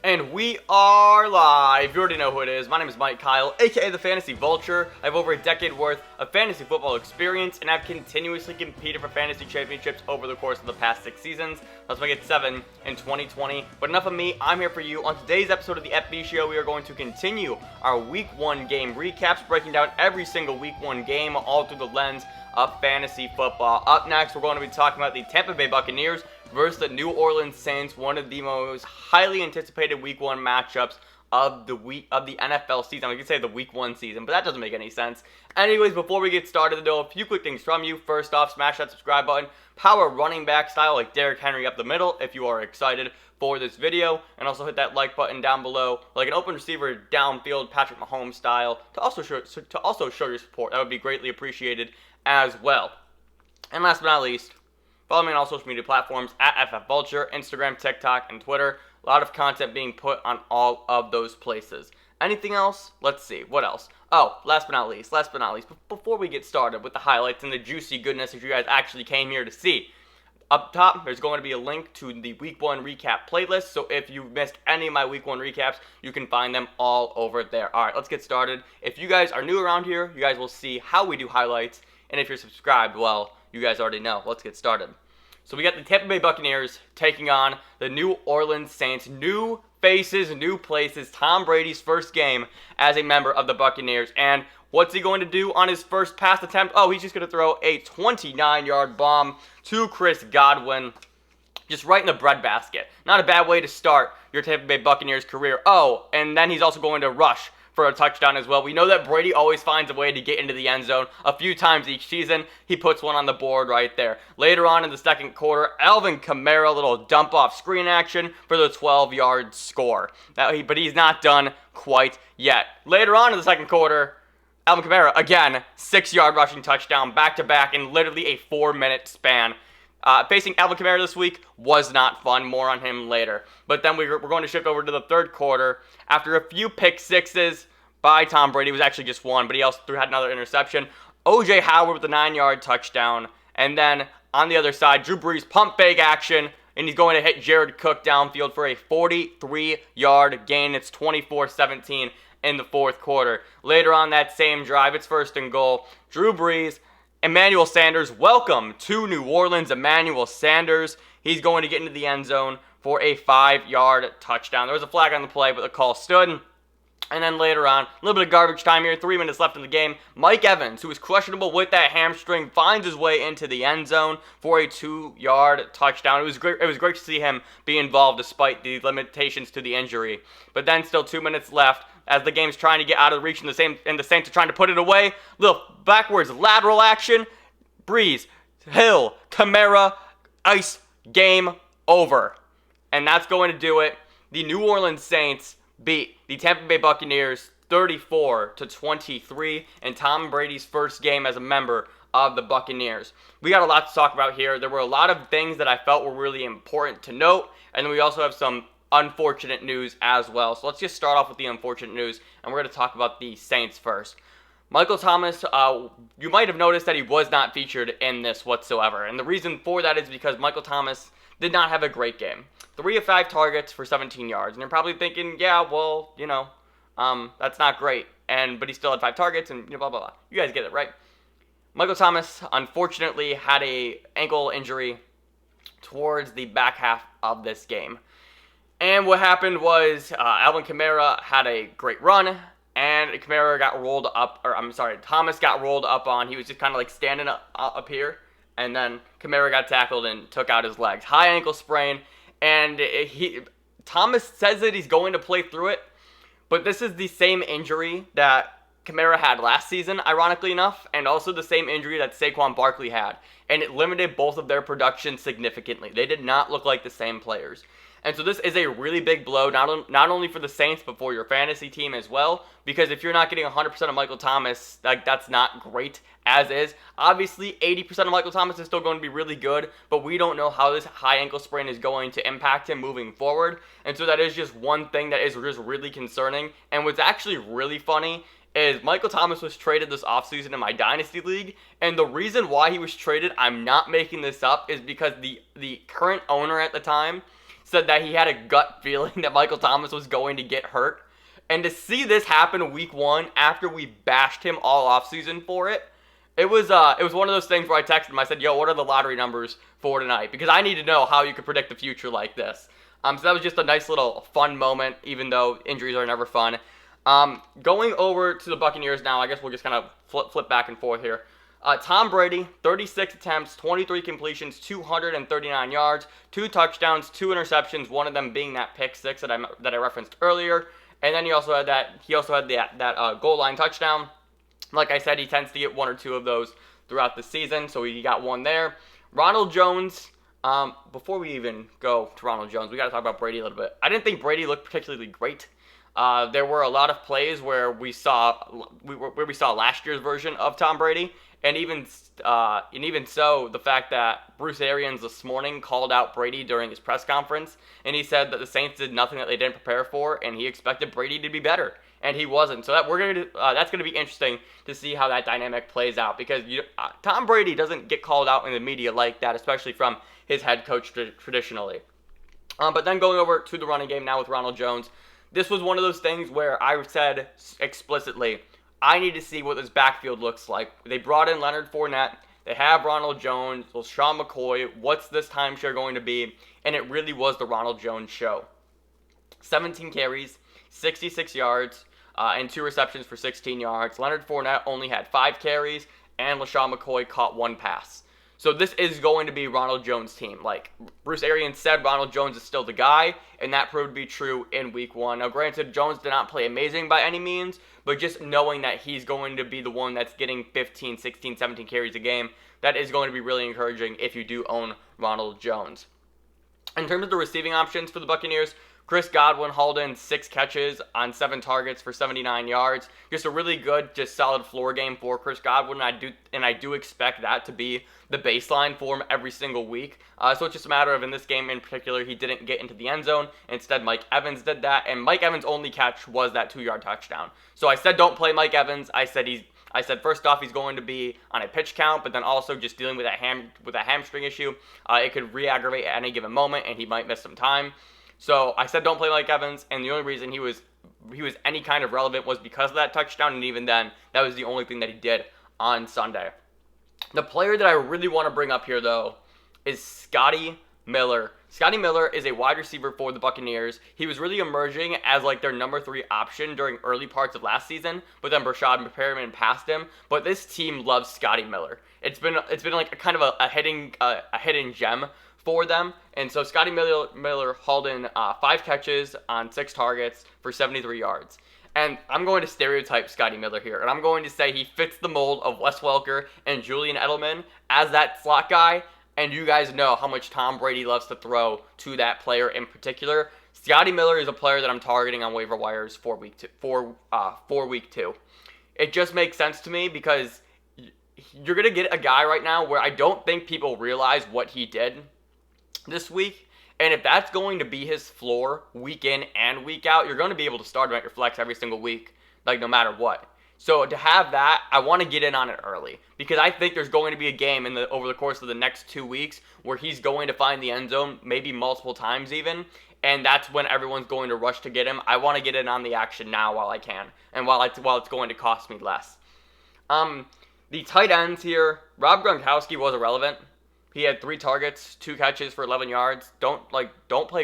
And we are live. You already know who it is. My name is Mike Kyle, aka the Fantasy Vulture. I have over a decade worth of fantasy football experience, and I've continuously competed for fantasy championships over the course of the past 6 seasons. Let's make it 7 in 2020. But enough of me. I'm here for you. On today's episode of the FB Show, we are going to continue our Week 1 game recaps, breaking down every single Week 1 game, all through the lens of fantasy football. Up next, we're going to be talking about the Tampa Bay Buccaneers versus the New Orleans Saints, one of the most highly anticipated Week 1 matchups of the NFL season. I could say the Week 1 season, but that doesn't make any sense. Anyways, before we get started, though, a few quick things from you. First off, smash that subscribe button. Power running back style like Derrick Henry up the middle if you are excited for this video. And also hit that like button down below like an open receiver downfield Patrick Mahomes style to also show your support. That would be greatly appreciated as well. And last but not least, follow me on all social media platforms at FFVulture, Instagram, TikTok, and Twitter. A lot of content being put on all of those places. Anything else? Let's see. What else? Oh, last but not least, before we get started with the highlights and the juicy goodness that you guys actually came here to see, up top, there's going to be a link to the Week 1 recap playlist, so if you missed any of my Week 1 recaps, you can find them all over there. Alright, let's get started. If you guys are new around here, you guys will see how we do highlights, and if you're subscribed, well, you guys already know. Let's get started. So we got the Tampa Bay Buccaneers taking on the New Orleans Saints. New faces, new places. Tom Brady's first game as a member of the Buccaneers. And what's he going to do on his first pass attempt? Oh, he's just going to throw a 29-yard bomb to Chris Godwin. Just right in the breadbasket. Not a bad way to start your Tampa Bay Buccaneers career. Oh, and then he's also going to rush for a touchdown as well. We know that Brady always finds a way to get into the end zone a few times each season. He puts one on the board right there. Later on in the second quarter, Alvin Kamara, a little dump-off screen action for the 12-yard score. But he's not done quite yet. Later on in the second quarter, Alvin Kamara, again, 6-yard rushing touchdown, back-to-back in literally a 4-minute span. Facing Alvin Kamara this week was not fun. More on him later. But then we're going to shift over to the third quarter. After a few pick sixes by Tom Brady, it was actually just one, but he also had another interception. O.J. Howard with a 9-yard touchdown. And then on the other side, Drew Brees pump fake action, and he's going to hit Jared Cook downfield for a 43-yard gain. It's 24-17 in the fourth quarter. Later on that same drive, it's first and goal. Drew Brees, Emmanuel Sanders, welcome to New Orleans, Emmanuel Sanders. He's going to get into the end zone for a 5-yard touchdown. There was a flag on the play, but the call stood. And then later on, a little bit of garbage time here, 3 minutes left in the game. Mike Evans, who was questionable with that hamstring, finds his way into the end zone for a 2-yard touchdown. It was great to see him be involved despite the limitations to the injury. But then still 2 minutes left as the game's trying to get out of reach, and the Saints are trying to put it away. Little backwards lateral action. Brees, Hill, Kamara, ice, game over. And that's going to do it. The New Orleans Saints beat the Tampa Bay Buccaneers 34-23 in Tom Brady's first game as a member of the Buccaneers. We got a lot to talk about here. There were a lot of things that I felt were really important to note, and then we also have some unfortunate news as well. So let's just start off with the unfortunate news, and we're going to talk about the Saints first. Michael Thomas, you might have noticed that he was not featured in this whatsoever, and the reason for that is because Michael Thomas did not have a great game. 3 of 5 targets for 17 yards, and you're probably thinking, yeah, well, that's not great, but he still had 5 targets, and blah, blah, blah. You guys get it, right? Michael Thomas, unfortunately, had a ankle injury towards the back half of this game. And what happened was Alvin Kamara had a great run, and Thomas got rolled up on. He was just kind of like standing up here, and then Kamara got tackled and took out his legs. High ankle sprain, and Thomas says that he's going to play through it, but this is the same injury that Kamara had last season, ironically enough, and also the same injury that Saquon Barkley had, and it limited both of their production significantly. They did not look like the same players. And so this is a really big blow, not only for the Saints, but for your fantasy team as well. Because if you're not getting 100% of Michael Thomas, that's not great as is. Obviously, 80% of Michael Thomas is still going to be really good, but we don't know how this high ankle sprain is going to impact him moving forward. And so that is just one thing that is just really concerning. And what's actually really funny is Michael Thomas was traded this offseason in my Dynasty League, and the reason why he was traded, I'm not making this up, is because the current owner at the time said that he had a gut feeling that Michael Thomas was going to get hurt. And to see this happen week 1 after we bashed him all offseason for it, it was one of those things where I texted him. I said, yo, what are the lottery numbers for tonight? Because I need to know how you could predict the future like this. So that was just a nice little fun moment, even though injuries are never fun. Going over to the Buccaneers now, I guess we'll just kind of flip back and forth here. Tom Brady, 36 attempts, 23 completions, 239 yards, 2 touchdowns, 2 interceptions, one of them being that pick 6 that I referenced earlier. And then he also had that goal line touchdown. Like I said, he tends to get 1 or 2 of those throughout the season, so he got 1 there. Ronald Jones, before we even go to Ronald Jones, we got to talk about Brady a little bit. I didn't think Brady looked particularly great. There were a lot of plays where we saw last year's version of Tom Brady, and even so, the fact that Bruce Arians this morning called out Brady during his press conference, and he said that the Saints did nothing that they didn't prepare for, and he expected Brady to be better, and he wasn't. So that's gonna be interesting to see how that dynamic plays out, because Tom Brady doesn't get called out in the media like that, especially from his head coach traditionally. But then going over to the running game now with Ronald Jones. This was one of those things where I said explicitly, I need to see what this backfield looks like. They brought in Leonard Fournette. They have Ronald Jones, LeSean McCoy. What's this timeshare going to be? And it really was the Ronald Jones show. 17 carries, 66 yards, and 2 receptions for 16 yards. Leonard Fournette only had 5 carries, and LeSean McCoy caught 1 pass. So this is going to be Ronald Jones' team. Like Bruce Arians said, Ronald Jones is still the guy, and that proved to be true in week 1. Now, granted, Jones did not play amazing by any means, but just knowing that he's going to be the one that's getting 15, 16, 17 carries a game, that is going to be really encouraging if you do own Ronald Jones. In terms of the receiving options for the Buccaneers, Chris Godwin hauled in 6 catches on 7 targets for 79 yards. Just a really good, just solid floor game for Chris Godwin. And I do expect that to be the baseline for him every single week. So it's just a matter of, in this game in particular, he didn't get into the end zone. Instead, Mike Evans did that. And Mike Evans' only catch was that 2-yard touchdown. So I said don't play Mike Evans. I said first off he's going to be on a pitch count, but then also just dealing with a hamstring issue. It could re-aggravate at any given moment, and he might miss some time. So I said don't play Mike Evans, and the only reason he was any kind of relevant was because of that touchdown, and even then, that was the only thing that he did on Sunday. The player that I really want to bring up here, though, is Scotty Miller. Scotty Miller is a wide receiver for the Buccaneers. He was really emerging as like their number 3 option during early parts of last season, but then Brashad Perriman passed him. But this team loves Scotty Miller. It's been like a kind of a hidden gem for them. And so Scotty Miller hauled in 5 catches on 6 targets for 73 yards. And I'm going to stereotype Scotty Miller here, and I'm going to say he fits the mold of Wes Welker and Julian Edelman as that slot guy. And you guys know how much Tom Brady loves to throw to that player in particular. Scotty Miller is a player that I'm targeting on waiver wires for week 2. It just makes sense to me because you're going to get a guy right now where I don't think people realize what he did this week. And if that's going to be his floor week in and week out, you're going to be able to start him at your flex every single week, like no matter what. So to have that, I want to get in on it early because I think there's going to be a game over the course of the next 2 weeks where he's going to find the end zone, maybe multiple times even, and that's when everyone's going to rush to get him. I want to get in on the action now while I can, and while it's going to cost me less. The tight ends here, Rob Gronkowski was irrelevant. He had 3 targets, 2 catches for 11 yards. Don't play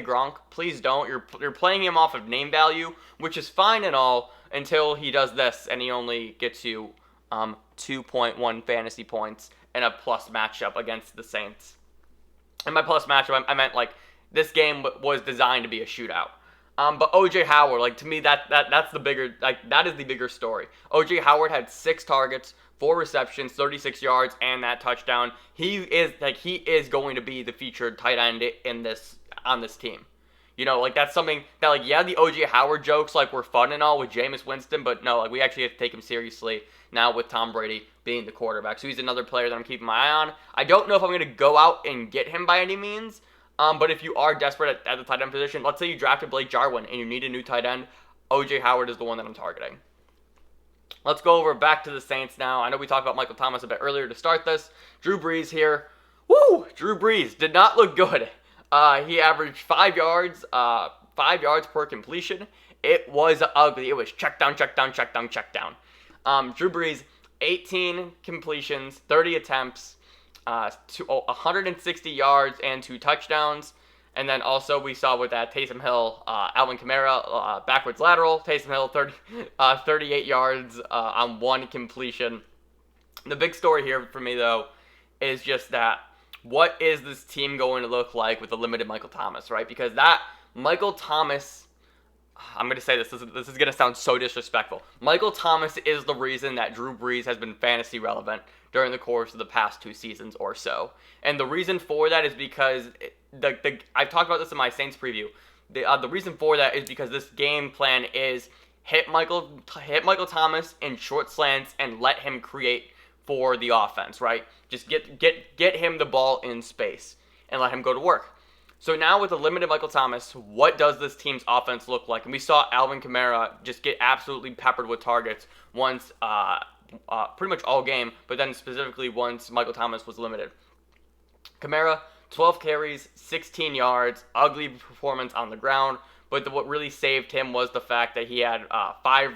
Gronk. Please don't. You're playing him off of name value, which is fine and all until he does this and he only gets you 2.1 fantasy points and a plus matchup against the Saints. And by plus matchup, I meant like this game was designed to be a shootout. But O.J. Howard, to me, that's the bigger, that is the bigger story. O.J. Howard had 6 targets, 4 receptions, 36 yards, and that touchdown. He is going to be the featured tight end on this team. You know, that's something that, the O.J. Howard jokes, were fun and all with Jameis Winston, but no, we actually have to take him seriously now with Tom Brady being the quarterback. So he's another player that I'm keeping my eye on. I don't know if I'm going to go out and get him by any means, but if you are desperate at the tight end position, let's say you drafted Blake Jarwin and you need a new tight end, O.J. Howard is the one that I'm targeting. Let's go over back to the Saints now. I know we talked about Michael Thomas a bit earlier to start this. Drew Brees here. Woo! Drew Brees did not look good. He averaged 5 yards, 5 yards per completion. It was ugly. It was check down, check down, check down, check down. Drew Brees, 18 completions, 30 attempts, 160 yards and 2 touchdowns. And then also we saw with that Taysom Hill, Alvin Kamara, backwards lateral. Taysom Hill, 38 yards on 1 completion. The big story here for me, though, is just that what is this team going to look like with the limited Michael Thomas, right? Because that Michael Thomas, I'm going to say this is going to sound so disrespectful. Michael Thomas is the reason that Drew Brees has been fantasy relevant during the course of the past 2 seasons or so. And the reason for that is because I've talked about this in my Saints preview. The reason for that is because this game plan is hit Michael Thomas in short slants and let him create for the offense, right? Just get him the ball in space and let him go to work. So now with the limited Michael Thomas, what does this team's offense look like? And we saw Alvin Kamara just get absolutely peppered with targets once, pretty much all game, but then specifically once Michael Thomas was limited. Kamara, 12 carries, 16 yards, ugly performance on the ground, but what really saved him was the fact that he had five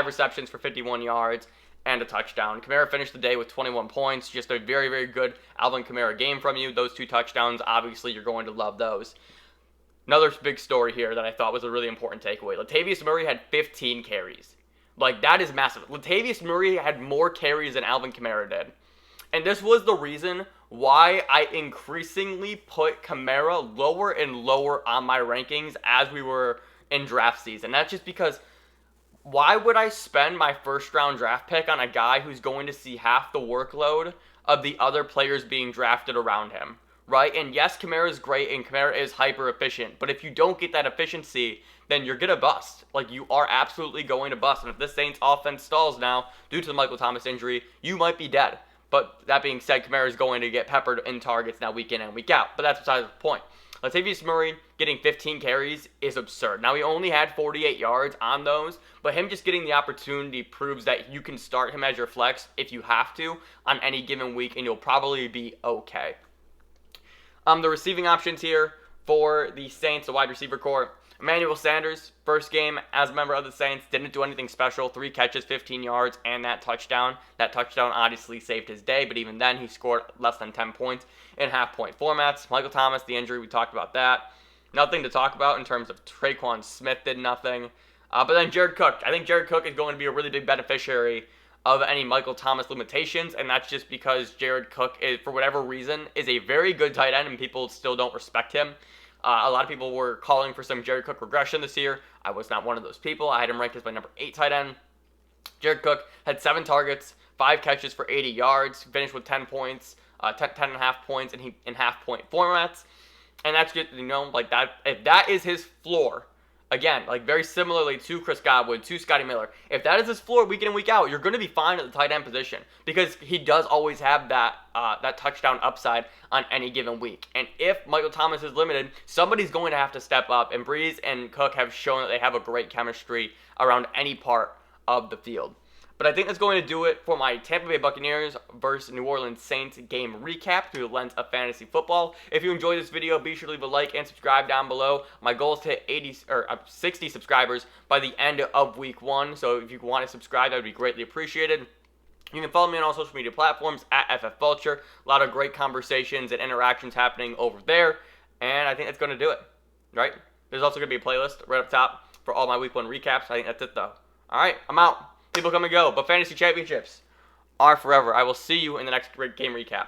receptions for 51 yards and a touchdown. Kamara finished the day with 21 points. Just a very, very good Alvin Kamara game from you. Those 2 touchdowns, obviously, you're going to love those. Another big story here that I thought was a really important takeaway. Latavius Murray had 15 carries. Like, that is massive. Latavius Murray had more carries than Alvin Kamara did. And this was the reason why I increasingly put Kamara lower and lower on my rankings as we were in draft season. That's just because why would I spend my first-round draft pick on a guy who's going to see half the workload of the other players being drafted around him, right? And yes, Kamara is great and Kamara is hyper-efficient, but if you don't get that efficiency, then you're going to bust. Like, you are absolutely going to bust. And if this Saints offense stalls now due to the Michael Thomas injury, you might be dead. But that being said, Kamara is going to get peppered in targets now week in and week out. But that's besides the point. Latavius Murray getting 15 carries is absurd. Now, he only had 48 yards on those, but him just getting the opportunity proves that you can start him as your flex if you have to on any given week, and you'll probably be okay. The receiving options here for the Saints, the wide receiver core. Emmanuel Sanders, first game as a member of the Saints, didn't do anything special. 3 catches, 15 yards, and that touchdown. That touchdown obviously saved his day, but even then he scored less than 10 points in half-point formats. Michael Thomas, the injury, we talked about that. Nothing to talk about in terms of Traquan Smith did nothing. But then Jared Cook. I think Jared Cook is going to be a really big beneficiary of any Michael Thomas limitations, and that's just because Jared Cook, for whatever reason, is a very good tight end, and people still don't respect him. A lot of people were calling for some Jared Cook regression this year. I was not one of those people. I had him ranked as my number 8 tight end. Jared Cook had 7 targets, 5 catches for 80 yards, finished with 10 points, 10.5 points in half-point formats. And that's just, like that. If that is his floor, again, like very similarly to Chris Godwin, to Scotty Miller, if that is his floor week in and week out, you're going to be fine at the tight end position because he does always have that touchdown upside on any given week. And if Michael Thomas is limited, somebody's going to have to step up. And Brees and Cook have shown that they have a great chemistry around any part of the field. But I think that's going to do it for my Tampa Bay Buccaneers versus New Orleans Saints game recap through the lens of fantasy football. If you enjoyed this video, be sure to leave a like and subscribe down below. My goal is to hit 60 subscribers by the end of week 1. So if you want to subscribe, that would be greatly appreciated. You can follow me on all social media platforms at FFVulture. A lot of great conversations and interactions happening over there. And I think that's going to do it, right? There's also going to be a playlist right up top for all my week 1 recaps. I think that's it, though. All right, I'm out. People come and go, but fantasy championships are forever. I will see you in the next game recap.